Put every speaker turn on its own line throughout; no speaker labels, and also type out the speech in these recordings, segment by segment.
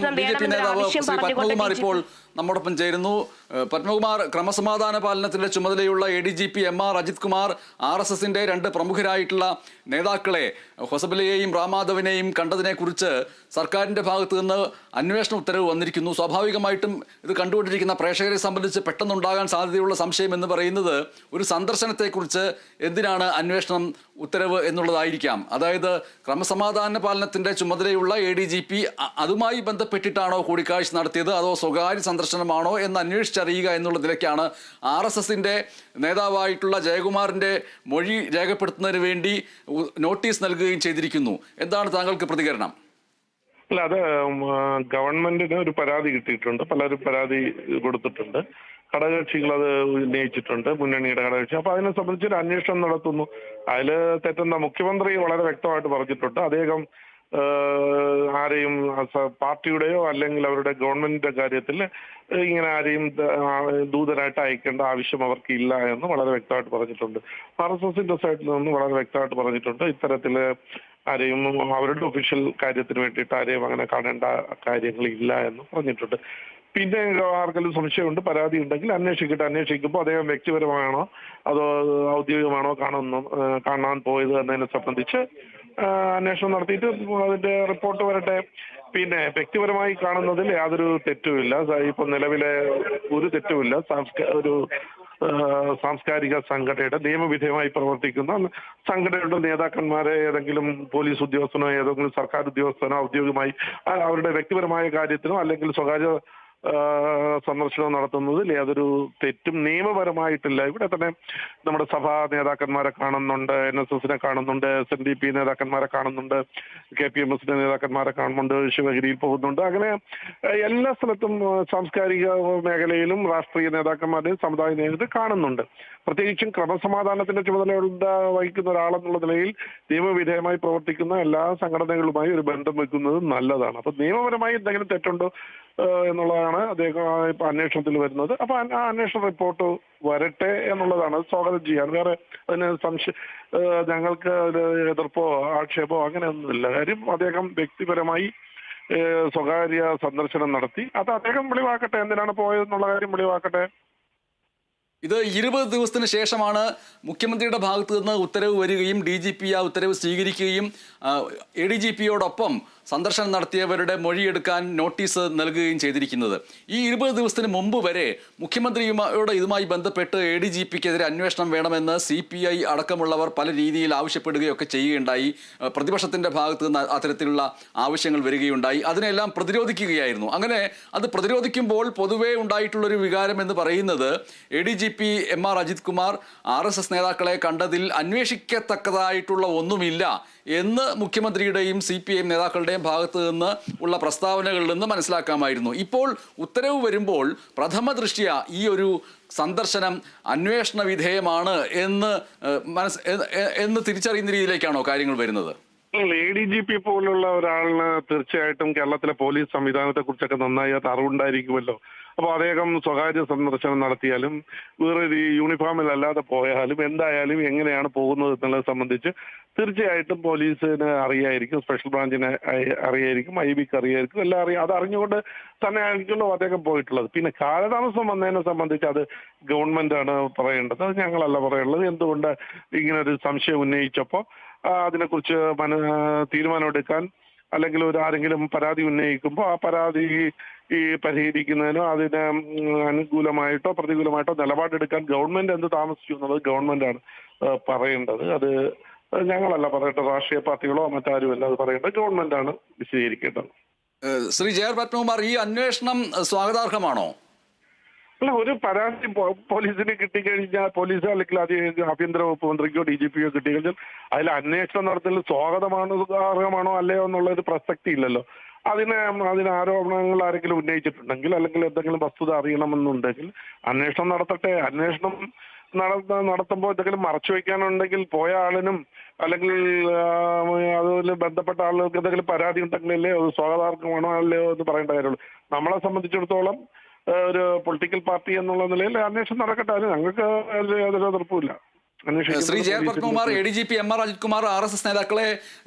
BJP. നേതാവ് ശ്രീ പത്മകുമാർ ഇപ്പോൾ നമ്മോടൊപ്പം ചേരുന്നു. പത്മകുമാർ, ക്രമസമാധാന പാലനത്തിന്റെ ചുമതലയുള്ള ADGP MR അജിത് കുമാർ RSSന്റെ രണ്ട് പ്രമുഖരായിട്ടുള്ള നേതാക്കളെ ഹൊസബലയെയും റാമാധവനെയും കണ്ടതിനെ കുറിച്ച് സർക്കാരിന്റെ ഭാഗത്ത് നിന്ന് അന്വേഷണ ഉത്തരവ് വന്നിരിക്കുന്നു. സ്വാഭാവികമായിട്ടും ഇത് കണ്ടുകൊണ്ടിരിക്കുന്ന പ്രേക്ഷകരെ സംബന്ധിച്ച് പെട്ടെന്നുണ്ടാകാൻ സാധ്യതയുള്ള സംശയം എന്ന് പറയുന്നത് ഒരു സന്ദർശനത്തെക്കുറിച്ച് എന്തിനാണ് അന്വേഷണം ഉത്തരവ് എന്നുള്ളതായിരിക്കാം. അതായത് ക്രമസമാധാന പാലനത്തിന്റെ ചുമതലയുള്ള ADGP അതുമായി ബന്ധപ്പെട്ടിട്ടാണോ കൂടിക്കാഴ്ച നടത്തിയത്, അതോ സ്വകാര്യ സന്ദർശനമാണോ എന്ന് അന്വേഷിച്ചറിയുക എന്നുള്ള നിലയ്ക്കാണ് RSSന്റെ നേതാവായിട്ടുള്ള ജയകുമാറിന്റെ മൊഴി രേഖപ്പെടുത്തുന്നതിന് വേണ്ടി നോട്ടീസ് നൽകുകയും ചെയ്തിരിക്കുന്നു. എന്താണ് താങ്കൾക്ക് പ്രതികരണം?
അല്ല, അത് ഗവൺമെന്റിന് ഒരു പരാതി കിട്ടിയിട്ടുണ്ട്, പലരും പരാതി കൊടുത്തിട്ടുണ്ട്, ഘടകകക്ഷികൾ അത് ഉന്നയിച്ചിട്ടുണ്ട്, മുന്നണിയുടെ ഘടകകക്ഷി. അപ്പൊ അതിനെ സംബന്ധിച്ച് ഒരു അന്വേഷണം നടത്തുന്നു. അതില് തെറ്റുന്ന മുഖ്യമന്ത്രി വളരെ വ്യക്തമായിട്ട് പറഞ്ഞിട്ടുണ്ട്. അദ്ദേഹം ആരെയും പാർട്ടിയുടെയോ അല്ലെങ്കിൽ അവരുടെ ഗവൺമെന്റിന്റെ കാര്യത്തിൽ ഇങ്ങനെ ആരെയും ദൂതരായിട്ട് അയക്കേണ്ട ആവശ്യം അവർക്ക് ഇല്ല എന്ന് വളരെ വ്യക്തമായിട്ട് പറഞ്ഞിട്ടുണ്ട്. RSSന്റെ സൈഡിൽ നിന്ന് വളരെ വ്യക്തമായിട്ട് പറഞ്ഞിട്ടുണ്ട്. ഇത്തരത്തില് ആരെയും അവരുടെ ഒഫീഷ്യൽ കാര്യത്തിന് വേണ്ടിയിട്ട് ആരെയും അങ്ങനെ കാണേണ്ട കാര്യങ്ങളില്ല എന്ന് പറഞ്ഞിട്ടുണ്ട്. പിന്നെ ആർക്കെങ്കിലും സംശയമുണ്ട്, പരാതി ഉണ്ടെങ്കിൽ അന്വേഷിക്കട്ടെ. അന്വേഷിക്കുമ്പോൾ അദ്ദേഹം വ്യക്തിപരമാണോ അതോ ഔദ്യോഗികമാണോ കാണാൻ പോയത് എന്നതിനെ സംബന്ധിച്ച് അന്വേഷണം നടത്തിയിട്ട് അതിന്റെ റിപ്പോർട്ട് വരട്ടെ. പിന്നെ വ്യക്തിപരമായി കാണുന്നതിൽ യാതൊരു തെറ്റുമില്ല. ഇപ്പൊ നിലവിലെ ഒരു തെറ്റുമില്ല. ഒരു സാംസ്കാരിക സംഘടനയുടെ നിയമവിധേയമായി പ്രവർത്തിക്കുന്ന സംഘടനയുടെ നേതാക്കന്മാരെ ഏതെങ്കിലും പോലീസ് ഉദ്യോഗസ്ഥനോ ഏതെങ്കിലും സർക്കാർ ഉദ്യോഗസ്ഥനോ ഔദ്യോഗികമായി അവരുടെ വ്യക്തിപരമായ കാര്യത്തിനോ അല്ലെങ്കിൽ സ്വകാര്യ സന്ദർശനം നടത്തുന്നതിൽ യാതൊരു തെറ്റും നിയമപരമായിട്ടില്ല. ഇവിടെ തന്നെ നമ്മുടെ സഭാ നേതാക്കന്മാരെ കാണുന്നുണ്ട്, NSSനെ കാണുന്നുണ്ട്, SNDP നേതാക്കന്മാരെ കാണുന്നുണ്ട്, KPMSന്റെ നേതാക്കന്മാരെ കാണുന്നുണ്ട്, ശിവഗിരിയിൽ പോകുന്നുണ്ട്. അങ്ങനെ എല്ലാ സ്ഥലത്തും സാംസ്കാരിക മേഖലയിലും രാഷ്ട്രീയ നേതാക്കന്മാരെയും സമുദായ നേതൃത്വം കാണുന്നുണ്ട്. പ്രത്യേകിച്ചും ക്രമസമാധാനത്തിന്റെ ചുമതല വഹിക്കുന്ന ഒരാളെന്നുള്ള നിലയിൽ നിയമവിധേയമായി പ്രവർത്തിക്കുന്ന എല്ലാ സംഘടനകളുമായി ഒരു ബന്ധം വെക്കുന്നത് നല്ലതാണ്. അപ്പൊ നിയമപരമായി എന്തെങ്കിലും തെറ്റുണ്ടോ എന്നുള്ളതാണ് അദ്ദേഹം ഇപ്പൊ അന്വേഷണത്തിൽ വരുന്നത്. അപ്പൊ ആ അന്വേഷണ റിപ്പോർട്ട് വരട്ടെ എന്നുള്ളതാണ്. സ്വാഗതം ചെയ്യാൻ വേറെ അതിന് ഞങ്ങൾക്ക് എതിർപ്പോ ആക്ഷേപോ അങ്ങനെയൊന്നുമില്ല. കാര്യം അദ്ദേഹം വ്യക്തിപരമായി സ്വകാര്യ സന്ദർശനം നടത്തി. അത് അദ്ദേഹം വെളിവാക്കട്ടെ, എന്തിനാണ് പോയതെന്നുള്ള കാര്യം വെളിവാക്കട്ടെ.
ഇത് 20 ദിവസത്തിന് ശേഷമാണ് മുഖ്യമന്ത്രിയുടെ ഭാഗത്ത് നിന്ന് ഉത്തരവ് വരികയും DGP ആ ഉത്തരവ് സ്വീകരിക്കുകയും ADGPയോടൊപ്പം സന്ദർശനം നടത്തിയവരുടെ മൊഴിയെടുക്കാൻ നോട്ടീസ് നൽകുകയും ചെയ്തിരിക്കുന്നത്. ഈ 20 ദിവസത്തിന് മുമ്പ് വരെ മുഖ്യമന്ത്രിയോട് ഇതുമായി ബന്ധപ്പെട്ട് ADGPക്കെതിരെ അന്വേഷണം വേണമെന്ന് CPI അടക്കമുള്ളവർ പല രീതിയിൽ ആവശ്യപ്പെടുകയൊക്കെ ചെയ്യുകയുണ്ടായി. പ്രതിപക്ഷത്തിൻ്റെ ഭാഗത്ത് നിന്ന് അത്തരത്തിലുള്ള ആവശ്യങ്ങൾ വരികയുണ്ടായി. അതിനെല്ലാം പ്രതിരോധിക്കുകയായിരുന്നു. അങ്ങനെ അത് പ്രതിരോധിക്കുമ്പോൾ പൊതുവേ ഉണ്ടായിട്ടുള്ളൊരു വികാരം എന്ന് പറയുന്നത് ADGP MR Ajith Kumar RSS നേതാക്കളെ കണ്ടതിൽ അന്വേഷിക്കത്തക്കതായിട്ടുള്ള ഒന്നുമില്ല എന്ന് മുഖ്യമന്ത്രിയുടെയും CPIM നേതാക്കളുടെയും ഭാഗത്ത് നിന്ന് ഉള്ള പ്രസ്താവനകളിൽ നിന്ന് മനസ്സിലാക്കാമായിരുന്നു. ഇപ്പോൾ ഉത്തരവ് വരുമ്പോൾ പ്രഥമ ദൃഷ്ട്യാ ഈ ഒരു സന്ദർശനം അന്വേഷണ വിധേയമാണ് എന്ന് തിരിച്ചറിയുന്ന രീതിയിലേക്കാണോ കാര്യങ്ങൾ വരുന്നത്?
ADGP പോലുള്ള ഒരാളിന് തീർച്ചയായിട്ടും കേരളത്തിലെ പോലീസ് സംവിധാനത്തെ കുറിച്ചൊക്കെ നന്നായി അറിവുണ്ടായിരിക്കുമല്ലോ. അപ്പൊ അദ്ദേഹം സ്വകാര്യ സന്ദർശനം നടത്തിയാലും വേറൊരു യൂണിഫോമിലല്ലാതെ പോയാലും എന്തായാലും എങ്ങനെയാണ് പോകുന്നത് എന്നുള്ളത് സംബന്ധിച്ച് തീർച്ചയായിട്ടും പോലീസിന് അറിയായിരിക്കും, സ്പെഷ്യൽ ബ്രാഞ്ചിനെ അറിയായിരിക്കും, IBക്ക് അറിയായിരിക്കും, എല്ലാം അറിയാം. അത് അറിഞ്ഞുകൊണ്ട് തന്നെ ആയിരിക്കുമല്ലോ അദ്ദേഹം പോയിട്ടുള്ളത്. പിന്നെ കാലതാമസം വന്നതിനെ സംബന്ധിച്ച് അത് ഗവൺമെന്റാണ് പറയേണ്ടത്, അത് ഞങ്ങളല്ല പറയുള്ളത്. എന്തുകൊണ്ട് ഇങ്ങനെ ഒരു സംശയം ഉന്നയിച്ചപ്പോൾ അതിനെക്കുറിച്ച് തീരുമാനമെടുക്കാൻ അല്ലെങ്കിൽ ആരെങ്കിലും പരാതി ഉന്നയിക്കുമ്പോൾ ആ പരാതി പരിഹരിക്കുന്നതിനോ അതിന് അനുകൂലമായിട്ടോ പ്രതികൂലമായിട്ടോ നിലപാടെടുക്കാൻ ഗവൺമെന്റ് എന്ത് താമസിച്ചു എന്നുള്ളത് ഗവൺമെന്റാണ് പറയേണ്ടത്. അത് ഞങ്ങളല്ല പറയേണ്ടത്, രാഷ്ട്രീയ പാർട്ടികളോ മറ്റാരുമല്ല അത് പറയേണ്ടത്, ഗവൺമെന്റാണ് വിശദീകരിക്കേണ്ടത്.
ശ്രീ JR പത്മകുമാർ, ഈ അന്വേഷണം സ്വാഗതാർഹമാണോ?
അല്ല, ഒരു പരാതി പോലീസിന് കിട്ടിക്കഴിഞ്ഞാൽ പോലീസ് അല്ലെങ്കിൽ ആഭ്യന്തര വകുപ്പ് മന്ത്രിക്കോ DGPയോ കിട്ടിക്കഴിഞ്ഞാൽ അതിൽ അന്വേഷണം നടത്തുന്നത് സ്വാഗതമാണോ അല്ലയോ എന്നുള്ള ഒരു പ്രസക്തി ഇല്ലല്ലോ. അതിന് ആരോപണങ്ങൾ ആരെങ്കിലും ഉന്നയിച്ചിട്ടുണ്ടെങ്കിൽ അല്ലെങ്കിൽ എന്തെങ്കിലും വസ്തുത അറിയണമെന്നുണ്ടെങ്കിൽ അന്വേഷണം നടത്തട്ടെ. അന്വേഷണം നടത്തുമ്പോൾ എന്തെങ്കിലും മറച്ചു വയ്ക്കാനുണ്ടെങ്കിൽ പോയ ആളിനും അല്ലെങ്കിൽ അതിൽ ബന്ധപ്പെട്ട ആളുകൾക്ക് എന്തെങ്കിലും പരാതി ഉണ്ടെങ്കിലല്ലേ അത് സ്വാഗതാർഹമാണോ അല്ലയോ എന്ന് പറയേണ്ട കാര്യമുള്ളൂ. നമ്മളെ സംബന്ധിച്ചിടത്തോളം ഒരു പൊളിറ്റിക്കൽ പാർട്ടി എന്നുള്ള നിലയിൽ അന്വേഷണം നടക്കട്ടെ, അത് ഞങ്ങൾക്ക് യാതൊരു എതിർപ്പുമില്ല.
Shri ജയപത്മകുമാർ, ADGP MR Ajith Kumar RSS നേതാക്കളെ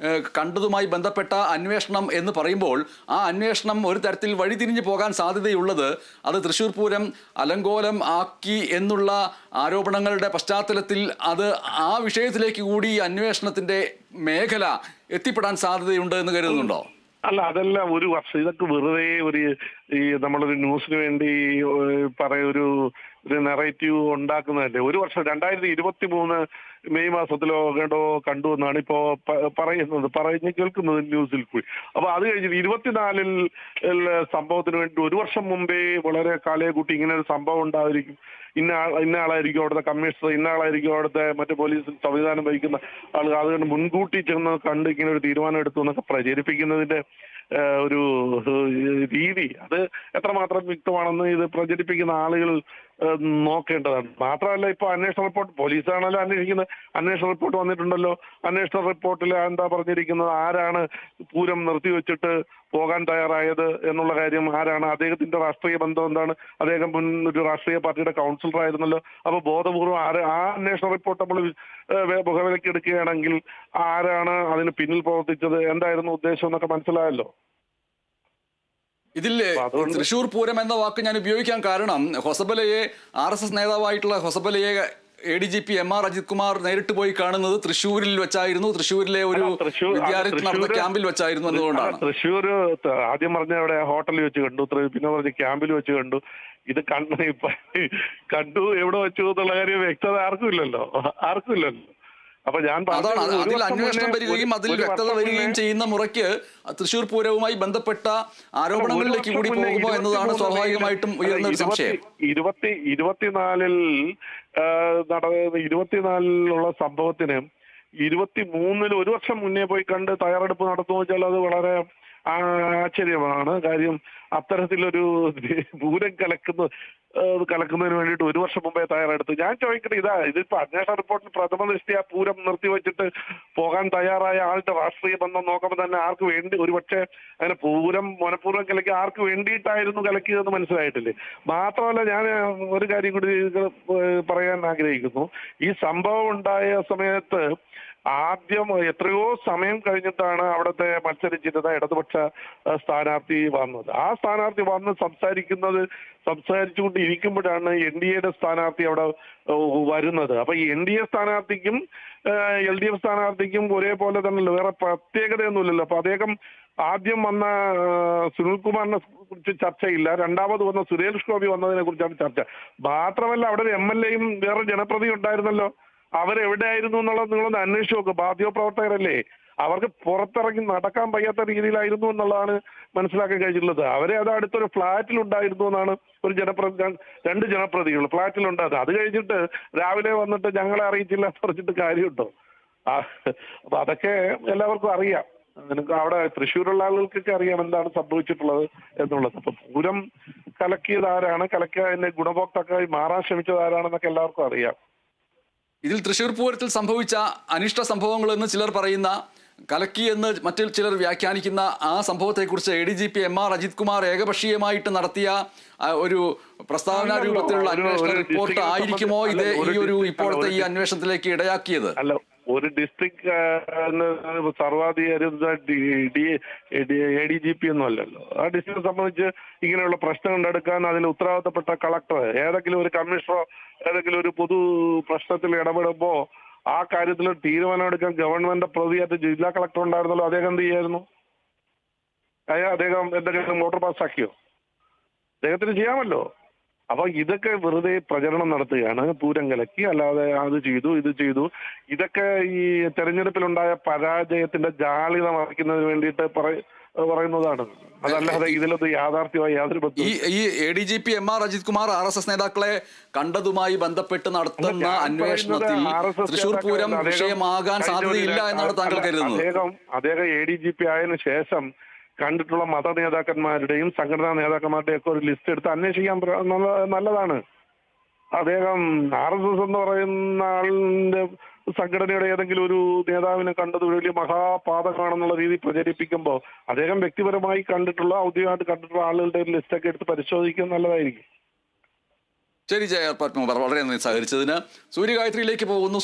കണ്ടതുമായി ബന്ധപ്പെട്ട അന്വേഷണം എന്ന് പറയുമ്പോൾ ആ അന്വേഷണം ഒരു തരത്തിൽ വഴിതിരിഞ്ഞു പോകാൻ സാധ്യതയുള്ളത് അത് തൃശ്ശൂർ പൂരം അലങ്കോലം ആക്കി എന്നുള്ള ആരോപണങ്ങളുടെ പശ്ചാത്തലത്തിൽ അത് ആ വിഷയത്തിലേക്ക് കൂടി ഈ അന്വേഷണത്തിന്റെ മേഖല എത്തിപ്പെടാൻ സാധ്യതയുണ്ട് എന്ന് കരുതുന്നുണ്ടോ?
അല്ല, അതെല്ലാം ഒരു വർഷം ഇതൊക്കെ വെറുതെ നമ്മളൊരു ന്യൂസിന് വേണ്ടി ഒരു നെറേറ്റീവ് ഉണ്ടാക്കുന്നതല്ലേ. ഒരു വർഷം 2023 മെയ് മാസത്തിലോ കണ്ടു എന്നാണ് ഇപ്പോ കേൾക്കുന്നത് ന്യൂസിൽ കൂടി. അപ്പൊ അത് കഴിഞ്ഞ് 24 സംഭവത്തിന് വേണ്ടി ഒരു വർഷം മുമ്പേ വളരെ കാലയെ കൂട്ടി ഇങ്ങനെ ഒരു സംഭവം ഉണ്ടായിരിക്കും, ഇന്ന ആളായിരിക്കും അവിടുത്തെ കമ്മീഷണർ, ഇന്ന ആളായിരിക്കും അവിടുത്തെ മറ്റു പോലീസ് സംവിധാനം വഹിക്കുന്ന ആളുകൾ, അതുകൊണ്ട് മുൻകൂട്ടി ചെന്ന് കണ്ട് ഇങ്ങനെ ഒരു തീരുമാനം എടുത്തു എന്നൊക്കെ പ്രചരിപ്പിക്കുന്നതിന്റെ ഒരു രീതി അത് എത്രമാത്രം യുക്തമാണെന്ന് ഇത് പ്രചരിപ്പിക്കുന്ന ആളുകൾ നോക്കേണ്ടതാണ്. മാത്രമല്ല, ഇപ്പൊ അന്വേഷണ റിപ്പോർട്ട് പോലീസാണല്ലോ അന്വേഷിക്കുന്നത്, അന്വേഷണ റിപ്പോർട്ട് വന്നിട്ടുണ്ടല്ലോ. അന്വേഷണ റിപ്പോർട്ടിൽ എന്താ പറഞ്ഞിരിക്കുന്നത്, ആരാണ് പൂരം നിർത്തിവെച്ചിട്ട് പോകാൻ തയ്യാറായത് എന്നുള്ള കാര്യം, ആരാണ്, അദ്ദേഹത്തിന്റെ രാഷ്ട്രീയ ബന്ധം എന്താണ്, അദ്ദേഹം ഒരു രാഷ്ട്രീയ പാർട്ടിയുടെ കൗൺസിലർ ആയിരുന്നല്ലോ. അപ്പൊ ബോധപൂർവം ആ അന്വേഷണ റിപ്പോർട്ട് നമ്മൾ മുഖവിലയ്ക്ക് എടുക്കുകയാണെങ്കിൽ ആരാണ് അതിന് പിന്നിൽ പ്രവർത്തിച്ചത്, എന്തായിരുന്നു ഉദ്ദേശം എന്നൊക്കെ മനസ്സിലായല്ലോ.
ഇതിൽ തൃശ്ശൂർ പൂരം എന്ന വാക്ക് ഞാൻ ഉപയോഗിക്കാൻ കാരണം ഹൊസബലയെ RSS നേതാവായിട്ടുള്ള ഹൊസബലയെ ADGP MR Ajith Kumar നേരിട്ട് പോയി കാണുന്നത് തൃശ്ശൂരിൽ വെച്ചായിരുന്നു, തൃശ്ശൂരിലെ ഒരു വിദ്യാലയത്തിൽ നടന്ന ക്യാമ്പിൽ വെച്ചായിരുന്നു എന്നതുകൊണ്ടാണ്.
തൃശ്ശൂർ ആദ്യം പറഞ്ഞ അവിടെ ഹോട്ടലിൽ വെച്ച് കണ്ടു, പിന്നെ പറഞ്ഞ ക്യാമ്പിൽ വെച്ച് കണ്ടു. ഇത് കണ്ടു എവിടെ വെച്ചു എന്നുള്ള കാര്യം വ്യക്തത ആർക്കും ഇല്ലല്ലോ. അപ്പൊ ഞാൻ
അതിൽ അന്വേഷണം വരികയും അതിൽ വ്യക്തത വരികയും ചെയ്യുന്ന മുറയ്ക്ക് തൃശ്ശൂർ പൂരവുമായി ബന്ധപ്പെട്ട ആരോപണങ്ങളിലേക്ക് കൂടി പോകുമോ എന്നതാണ് സ്വാഭാവികമായിട്ടും ഉയർന്ന ഒരു സംശയം.
24 സംഭവത്തിന് 23 ഒരു വർഷം മുന്നേ പോയി കണ്ട് തയ്യാറെടുപ്പ് നടത്തുമെന്ന് വെച്ചാൽ അത് വളരെ ആശ്ചര്യമാണ്. കാര്യം അത്തരത്തിലൊരു പൂരം കലക്കുന്നതിന് വേണ്ടിയിട്ട് ഒരു വർഷം മുമ്പേ തയ്യാറെടുത്തു. ഞാൻ ചോദിക്കട്ടെ, ഇതിപ്പോ അന്വേഷണ റിപ്പോർട്ടിൽ പ്രഥമ ദൃഷ്ടിയ പൂരം നിർത്തിവെച്ചിട്ട് പോകാൻ തയ്യാറായ ആളുടെ രാഷ്ട്രീയ ബന്ധം നോക്കുമ്പോൾ തന്നെ ആർക്ക് വേണ്ടി, ഒരുപക്ഷെ അങ്ങനെ പൂരം മനഃപൂർവ്വം കലക്കി ആർക്ക് വേണ്ടിയിട്ടായിരുന്നു കലക്കിയതെന്ന് മനസ്സിലായിട്ടില്ലേ. മാത്രമല്ല, ഞാൻ ഒരു കാര്യം കൂടി പറയാൻ ആഗ്രഹിക്കുന്നു. ഈ സംഭവം ഉണ്ടായ സമയത്ത് ആദ്യം എത്രയോ സമയം കഴിഞ്ഞിട്ടാണ് അവിടുത്തെ മത്സരിച്ചിരുന്ന ഇടതുപക്ഷ സ്ഥാനാർത്ഥി വന്നത്. ആ സ്ഥാനാർത്ഥി വന്ന് സംസാരിച്ചുകൊണ്ട് ഇരിക്കുമ്പോഴാണ് NDAയുടെ സ്ഥാനാർത്ഥി അവിടെ വരുന്നത്. അപ്പൊ ഈ NDA സ്ഥാനാർത്ഥിക്കും LDF സ്ഥാനാർത്ഥിക്കും ഒരേപോലെ തന്നെയല്ലോ, വേറെ പ്രത്യേകതയൊന്നുമില്ലല്ലോ. അപ്പൊ അദ്ദേഹം ആദ്യം വന്ന സുനിൽകുമാറിനെ കുറിച്ച് ചർച്ചയില്ല, രണ്ടാമത് വന്ന സുരേഷ് ഗോപി വന്നതിനെ കുറിച്ചാണ് ചർച്ച. മാത്രമല്ല, അവിടെ ഒരു MLAയും വേറെ ജനപ്രതിയും ഉണ്ടായിരുന്നല്ലോ. അവരെവിടെയായിരുന്നു എന്നുള്ളത് നിങ്ങളൊന്ന് അന്വേഷിച്ച് നോക്കുക. മാധ്യമപ്രവർത്തകരല്ലേ, അവർക്ക് പുറത്തിറങ്ങി നടക്കാൻ വയ്യാത്ത രീതിയിലായിരുന്നു എന്നുള്ളതാണ് മനസ്സിലാക്കാൻ കഴിഞ്ഞിട്ടുള്ളത്. അവരെ അത് അടുത്തൊരു ഫ്ലാറ്റിലുണ്ടായിരുന്നു എന്നാണ് ഒരു രണ്ട് ജനപ്രതികൾ ഫ്ലാറ്റിലുണ്ടായത്. അത് കഴിഞ്ഞിട്ട് രാവിലെ വന്നിട്ട് ഞങ്ങളെ അറിയിച്ചില്ല പറഞ്ഞിട്ട് കാര്യമുണ്ടോ? അപ്പൊ അതൊക്കെ എല്ലാവർക്കും അറിയാം. നിനക്ക് അവിടെ തൃശ്ശൂരുള്ള ആളുകൾക്കൊക്കെ അറിയാം എന്താണ് സംഭവിച്ചിട്ടുള്ളത് എന്നുള്ളത്. അപ്പൊ പൂരം കലക്കിയത് ആരാണ്, കലക്കിയതിന്റെ ഗുണഭോക്താക്കളായി മാറാൻ ശ്രമിച്ചത് ആരാണെന്നൊക്കെ എല്ലാവർക്കും അറിയാം.
ഇതിൽ തൃശ്ശൂർ പൂരത്തിൽ സംഭവിച്ച അനിഷ്ട സംഭവങ്ങൾ എന്ന് ചിലർ പറയുന്ന, കലക്കി എന്ന് മറ്റു ചിലർ വ്യാഖ്യാനിക്കുന്ന ആ സംഭവത്തെക്കുറിച്ച് ADGP MR അജിത് കുമാർ ഏകപക്ഷീയമായിട്ട് നടത്തിയ ഒരു പ്രസ്താവന രൂപത്തിലുള്ള അന്വേഷണ റിപ്പോർട്ട് ആയിരിക്കുമോ ഇത് ഇപ്പോഴത്തെ ഈ അന്വേഷണത്തിലേക്ക് ഇടയാക്കിയത്?
അല്ല, ഒരു ഡിസ്ട്രിക്ട് സർവാധികാരി ADGP ഒന്നും അല്ലല്ലോ. ആ ഡിസ്ട്രിക്റ്റിനെ സംബന്ധിച്ച് ഇങ്ങനെയുള്ള പ്രശ്നം കണ്ടെടുക്കാൻ അതിൽ ഉത്തരവാദിത്തപ്പെട്ട കളക്ടർ, ഏതെങ്കിലും ഒരു കമ്മീഷണറോ ഏതെങ്കിലും ഒരു പൊതു പ്രശ്നത്തിൽ ഇടപെടുമ്പോ ആ കാര്യത്തിൽ തീരുമാനം എടുക്കാൻ ഗവൺമെന്റ് പ്രതിയായിട്ട് ജില്ലാ കളക്ടർ ഉണ്ടായിരുന്നല്ലോ. അദ്ദേഹം എന്ത് ചെയ്യായിരുന്നു? അദ്ദേഹം എന്തെങ്കിലും മോട്ടോർ പാസ്സാക്കിയോ? അദ്ദേഹത്തിന് ചെയ്യാമല്ലോ. അപ്പൊ ഇതൊക്കെ വെറുതെ പ്രചരണം നടത്തുകയാണ്. പൂരം കലക്കി, അല്ലാതെ അത് ചെയ്തു ഇത് ചെയ്തു. ഇതൊക്കെ ഈ തെരഞ്ഞെടുപ്പിലുണ്ടായ പരാജയത്തിന്റെ ജാളിത മറയ്ക്കുന്നതിന് വേണ്ടിയിട്ട് പറയുന്നതാണ്. അതല്ലാതെ ഇതിലൊന്നും യാഥാർത്ഥ്യമായി യാതൊരു ബന്ധവും.
ഈ ADGP MR Ajith Kumar RSS നേതാക്കളെ കണ്ടതുമായി ബന്ധപ്പെട്ട് നടത്തുന്ന അന്വേഷണത്തിൽ തൃശ്ശൂർ പൂരം വിഷയമാകാൻ സാധ്യതയില്ല എന്നാണ് താങ്കൾ കരുതുന്നത്?
അദ്ദേഹം ADGP ആയതിനു ശേഷം കണ്ടിട്ടുള്ള മത നേതാക്കന്മാരുടെയും സംഘടനാ നേതാക്കന്മാരുടെയും ഒക്കെ ഒരു ലിസ്റ്റ് എടുത്ത് അന്വേഷിക്കാൻ നല്ലതാണ്. അദ്ദേഹം RSS എന്ന് പറയുന്ന ആളിന്റെ സംഘടനയുടെ ഏതെങ്കിലും ഒരു നേതാവിനെ കണ്ടത് വലിയ മഹാപാതകമാണെന്നുള്ള രീതി പ്രചരിപ്പിക്കുമ്പോൾ അദ്ദേഹം വ്യക്തിപരമായി കണ്ടിട്ടുള്ള, ഔദ്യോഗികമായിട്ട് കണ്ടിട്ടുള്ള ആളുകളുടെ ഒരു ലിസ്റ്റൊക്കെ എടുത്ത് പരിശോധിക്കുന്നത് നല്ലതായിരിക്കും.
ശരി, ജയപത്മകുമാർ, വളരെ നന്ദി സഹകരിച്ചതിന്. സൂര്യഗായത്രിയിലേക്ക് പോകുന്നു.